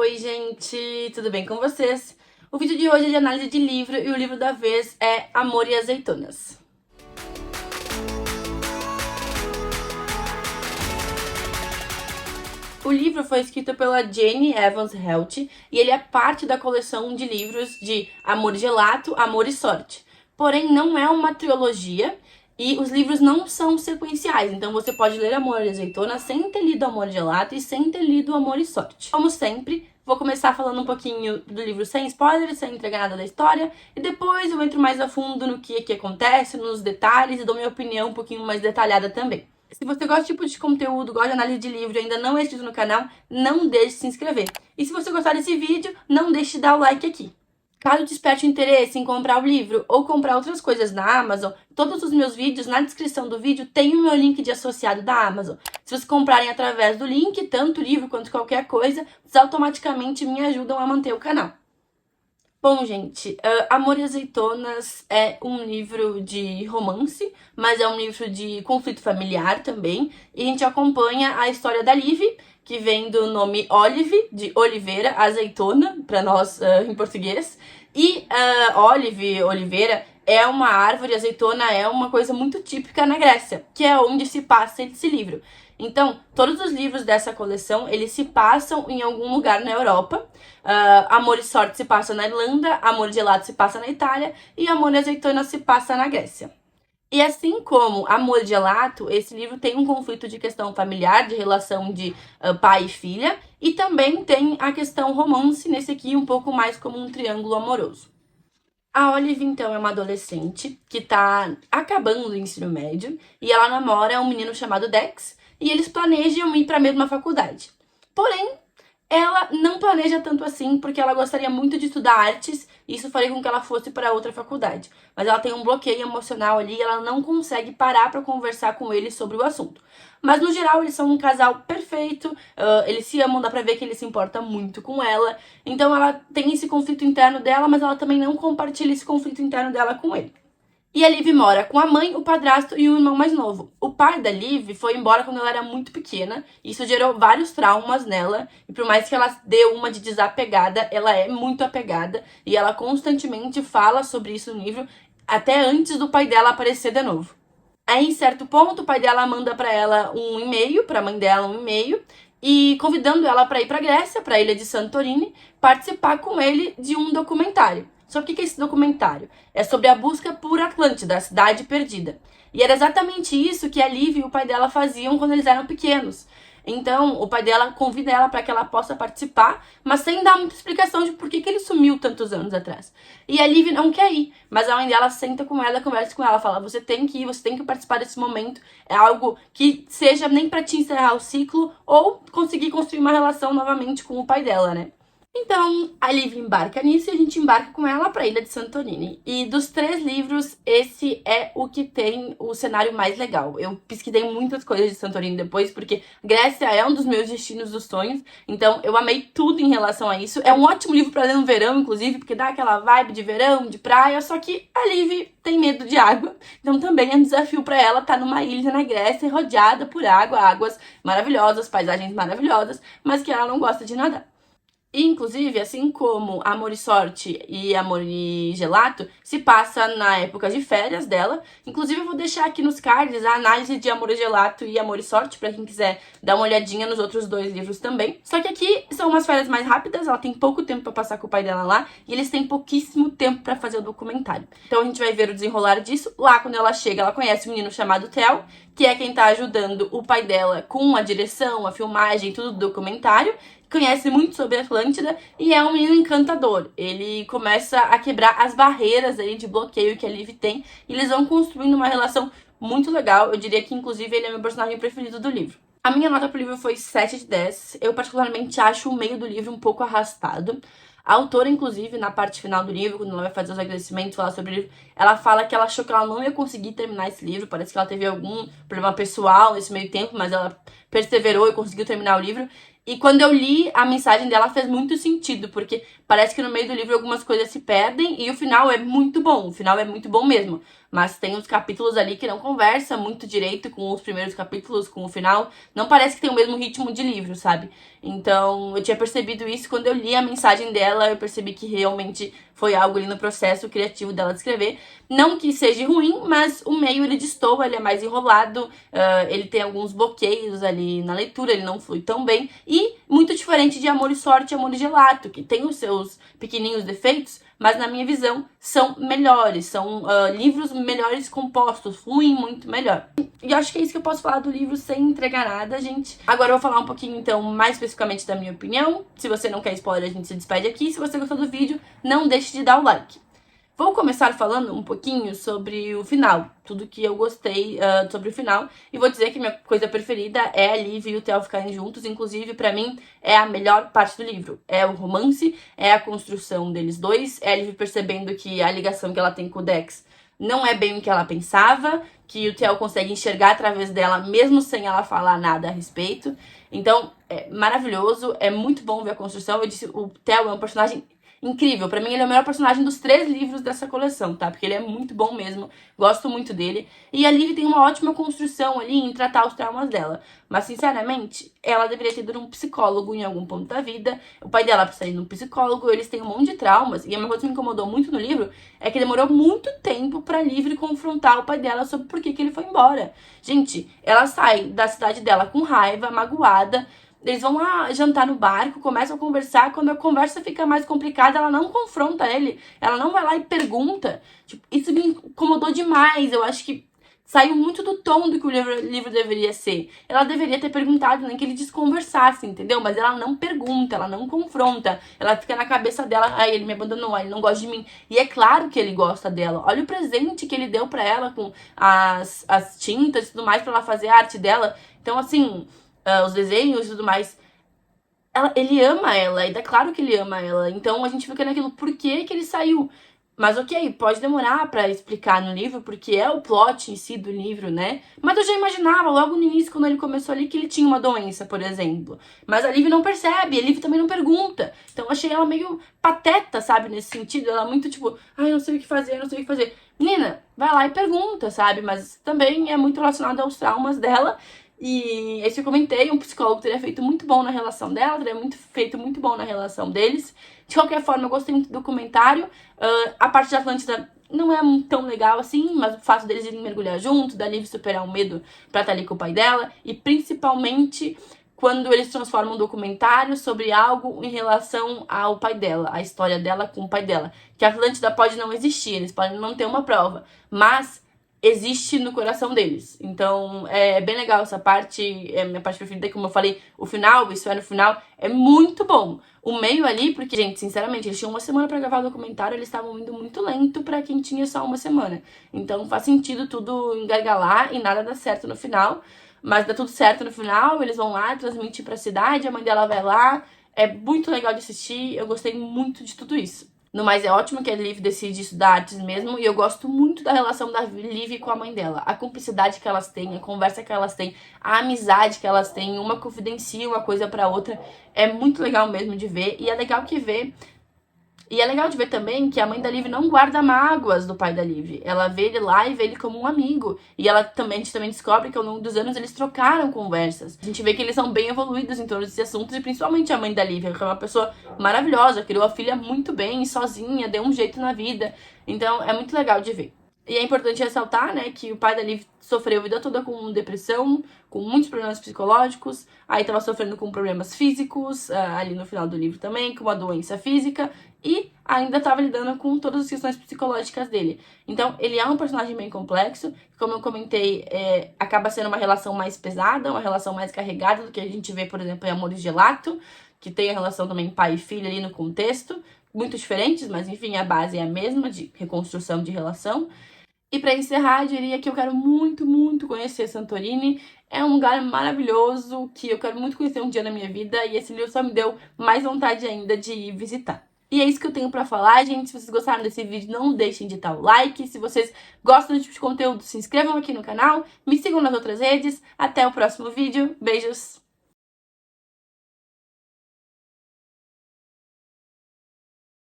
Oi, gente, tudo bem com vocês? O vídeo de hoje é de análise de livro e o livro da vez é Amor e Azeitonas. O livro foi escrito pela Jane Evans Helt e ele é parte da coleção de livros de Amor Gelato, Amor e Sorte. Porém, não é uma trilogia e os livros não são sequenciais, então você pode ler Amor e Azeitona sem ter lido Amor Gelato e sem ter lido Amor e Sorte. Como sempre, vou começar falando um pouquinho do livro sem spoilers, sem entregar nada da história, e depois eu entro mais a fundo no que acontece, nos detalhes, e dou minha opinião um pouquinho mais detalhada também. Se você gosta desse tipo de conteúdo, gosta de análise de livro e ainda não é inscrito no canal, não deixe de se inscrever. E se você gostar desse vídeo, não deixe de dar o like aqui. Caso desperte o interesse em comprar o livro ou comprar outras coisas na Amazon, todos os meus vídeos, na descrição do vídeo, tem o meu link de associado da Amazon. Se vocês comprarem através do link, tanto o livro quanto qualquer coisa, vocês automaticamente me ajudam a manter o canal. Bom, gente, Amor e Azeitonas é um livro de romance, mas é um livro de conflito familiar também. E a gente acompanha a história da Liv, que vem do nome Olive, de Oliveira, azeitona, para nós em português. E Oliveira, é uma árvore, azeitona é uma coisa muito típica na Grécia, que é onde se passa esse livro. Então, todos os livros dessa coleção, eles se passam em algum lugar na Europa. Amor e Sorte se passa na Irlanda, Amor e Gelato se passa na Itália e Amor e Azeitona se passa na Grécia. E assim como Amor e Gelato, esse livro tem um conflito de questão familiar, de relação de pai e filha, e também tem a questão romance, nesse aqui um pouco mais como um triângulo amoroso. A Olive, então, é uma adolescente que tá acabando o ensino médio e ela namora um menino chamado Dex e eles planejam ir para a mesma faculdade. Porém, ela não planeja tanto assim porque ela gostaria muito de estudar artes e isso faria com que ela fosse para outra faculdade. Mas ela tem um bloqueio emocional ali e ela não consegue parar para conversar com ele sobre o assunto. Mas no geral eles são um casal perfeito, eles se amam, dá pra ver que ele se importa muito com ela. Então ela tem esse conflito interno dela, mas ela também não compartilha esse conflito interno dela com ele. E a Liv mora com a mãe, o padrasto e o irmão mais novo. O pai da Liv foi embora quando ela era muito pequena. E isso gerou vários traumas nela. E por mais que ela dê uma de desapegada, ela é muito apegada. E ela constantemente fala sobre isso no livro, até antes do pai dela aparecer de novo. Aí, em certo ponto, o pai dela manda pra ela um e-mail, pra mãe dela um e-mail, e convidando ela pra ir pra Grécia, pra ilha de Santorini, participar com ele de um documentário. Só que o que é esse documentário? É sobre a busca por Atlântida, a cidade perdida. E era exatamente isso que a Liv e o pai dela faziam quando eles eram pequenos. Então, o pai dela convida ela para que ela possa participar, mas sem dar muita explicação de por que ele sumiu tantos anos atrás. E a Liv não quer ir, mas a mãe dela senta com ela, conversa com ela, fala: você tem que ir, você tem que participar desse momento. É algo que seja nem para te encerrar o ciclo ou conseguir construir uma relação novamente com o pai dela, né? Então, a Liv embarca nisso e a gente embarca com ela para a ilha de Santorini. E dos 3 livros, esse é o que tem o cenário mais legal. Eu pesquisei muitas coisas de Santorini depois, porque Grécia é um dos meus destinos dos sonhos. Então, eu amei tudo em relação a isso. É um ótimo livro para ler no verão, inclusive, porque dá aquela vibe de verão, de praia. Só que a Liv tem medo de água. Então, também é um desafio para ela estar numa ilha na Grécia, rodeada por água, águas maravilhosas, paisagens maravilhosas, mas que ela não gosta de nadar. E, inclusive, assim como Amor e Sorte e Amor e Gelato, se passa na época de férias dela. Inclusive, eu vou deixar aqui nos cards a análise de Amor e Gelato e Amor e Sorte, pra quem quiser dar uma olhadinha nos outros 2 livros também. Só que aqui são umas férias mais rápidas, ela tem pouco tempo pra passar com o pai dela lá, e eles têm pouquíssimo tempo pra fazer o documentário. Então a gente vai ver o desenrolar disso. Lá, quando ela chega, ela conhece um menino chamado Theo, que é quem tá ajudando o pai dela com a direção, a filmagem, tudo do documentário. Conhece muito sobre a Atlântida e é um menino encantador. Ele começa a quebrar as barreiras aí de bloqueio que a Liv tem e eles vão construindo uma relação muito legal. Eu diria que, inclusive, ele é meu personagem preferido do livro. A minha nota pro livro foi 7 de 10. Eu, particularmente, acho o meio do livro um pouco arrastado. A autora, inclusive, na parte final do livro, quando ela vai fazer os agradecimentos, falar sobre o livro, ela fala que ela achou que ela não ia conseguir terminar esse livro. Parece que ela teve algum problema pessoal nesse meio tempo, mas ela perseverou e conseguiu terminar o livro. E quando eu li, a mensagem dela fez muito sentido, porque parece que no meio do livro algumas coisas se perdem e o final é muito bom mesmo. mas tem uns capítulos ali que não conversa muito direito com os primeiros capítulos, com o final. Não parece que tem o mesmo ritmo de livro, sabe? Então, eu tinha percebido isso quando eu li a mensagem dela, eu percebi que realmente foi algo ali no processo criativo dela de escrever. Não que seja ruim, mas o meio ele destoa, ele é mais enrolado, ele tem alguns bloqueios ali na leitura, ele não flui tão bem. E muito diferente de Amor e Sorte e Amor e Gelato, que tem os seus pequenininhos defeitos, mas na minha visão são melhores, são livros melhores compostos, fluem muito melhor. E acho que é isso que eu posso falar do livro sem entregar nada, gente. Agora eu vou falar um pouquinho, então, mais especificamente da minha opinião. Se você não quer spoiler, a gente se despede aqui. Se você gostou do vídeo, não deixe de dar o like. Vou começar falando um pouquinho sobre o final, tudo que eu gostei sobre o final, e vou dizer que minha coisa preferida é a Liv e o Theo ficarem juntos, inclusive pra mim é a melhor parte do livro, é o romance, é a construção deles dois, é a Liv percebendo que a ligação que ela tem com o Dex não é bem o que ela pensava, que o Theo consegue enxergar através dela, mesmo sem ela falar nada a respeito. Então, é maravilhoso, é muito bom ver a construção. Eu disse, o Theo é um personagem incrível. Pra mim, ele é o melhor personagem dos 3 livros dessa coleção, tá? Porque ele é muito bom mesmo. Gosto muito dele. E a Liv tem uma ótima construção ali em tratar os traumas dela. Mas, sinceramente, ela deveria ter ido num psicólogo em algum ponto da vida. O pai dela precisa ir num psicólogo. Eles têm um monte de traumas. E uma coisa que me incomodou muito no livro é que demorou muito tempo pra Liv confrontar o pai dela sobre por que ele foi embora. Gente, ela sai da cidade dela com raiva, magoada. Eles vão lá jantar no barco, começam a conversar. Quando a conversa fica mais complicada, ela não confronta ele. Ela não vai lá e pergunta. Tipo, isso me incomodou demais. Eu acho que saiu muito do tom do que o livro deveria ser. Ela deveria ter perguntado, nem que ele desconversasse, entendeu? Mas ela não pergunta, ela não confronta. Ela fica na cabeça dela, ai, ele me abandonou, ele não gosta de mim. E é claro que ele gosta dela. Olha o presente que ele deu pra ela com as tintas e tudo mais pra ela fazer a arte dela. Então, assim, os desenhos e tudo mais. Ele ama ela, e é claro que ele ama ela. Então a gente fica naquilo, por que ele saiu? Mas ok, pode demorar pra explicar no livro, porque é o plot em si do livro, né? Mas eu já imaginava logo no início, quando ele começou ali, que ele tinha uma doença, por exemplo. Mas a Liv não percebe, a Liv também não pergunta. Então eu achei ela meio pateta, sabe, nesse sentido. Ela muito tipo, ai, não sei o que fazer, não sei o que fazer. Menina, vai lá e pergunta, sabe? Mas também é muito relacionado aos traumas dela. E esse eu comentei, um psicólogo teria feito muito bom na relação dela, teria feito muito bom na relação deles. De qualquer forma, eu gostei muito do comentário. A parte da Atlântida não é tão legal assim, mas o fato deles irem mergulhar junto, da Liv superar o medo pra estar ali com o pai dela, e principalmente quando eles transformam um documentário sobre algo em relação ao pai dela, a história dela com o pai dela. Que a Atlântida pode não existir, eles podem não ter uma prova, mas existe no coração deles. Então, é bem legal essa parte, é a minha parte preferida, como eu falei, o final, isso é no final, é muito bom. O meio ali, porque, gente, sinceramente, eles tinham uma semana pra gravar o documentário, eles estavam indo muito lento pra quem tinha só uma semana. Então, faz sentido tudo engargalar e nada dá certo no final, mas dá tudo certo no final, eles vão lá transmitir pra cidade, a mãe dela vai lá, é muito legal de assistir, eu gostei muito de tudo isso. No mais, é ótimo que a Liv decide estudar artes mesmo, e eu gosto muito da relação da Liv com a mãe dela. A cumplicidade que elas têm, a conversa que elas têm, a amizade que elas têm, uma confidencia uma coisa pra outra, é muito legal mesmo de ver, e é legal de ver também que a mãe da Liv não guarda mágoas do pai da Liv. Ela vê ele lá e vê ele como um amigo. E a gente também descobre que ao longo dos anos eles trocaram conversas. A gente vê que eles são bem evoluídos em todos esses assuntos, e principalmente a mãe da Liv, que é uma pessoa maravilhosa, criou a filha muito bem, sozinha, deu um jeito na vida. Então é muito legal de ver. E é importante ressaltar, né, que o pai da Liv sofreu a vida toda com depressão, com muitos problemas psicológicos, aí tava sofrendo com problemas físicos, ali no final do livro também, com uma doença física, e ainda tava lidando com todas as questões psicológicas dele. Então, ele é um personagem bem complexo, como eu comentei, acaba sendo uma relação mais pesada, uma relação mais carregada do que a gente vê, por exemplo, em Amor e Gelato, que tem a relação também pai e filha ali no contexto, muito diferentes, mas enfim, a base é a mesma, de reconstrução de relação. E pra encerrar, eu diria que eu quero muito, muito conhecer Santorini. É um lugar maravilhoso que eu quero muito conhecer um dia na minha vida, e esse livro só me deu mais vontade ainda de ir visitar. E é isso que eu tenho pra falar, gente. Se vocês gostaram desse vídeo, não deixem de dar o like. Se vocês gostam desse tipo de conteúdo, se inscrevam aqui no canal, me sigam nas outras redes. Até o próximo vídeo. Beijos!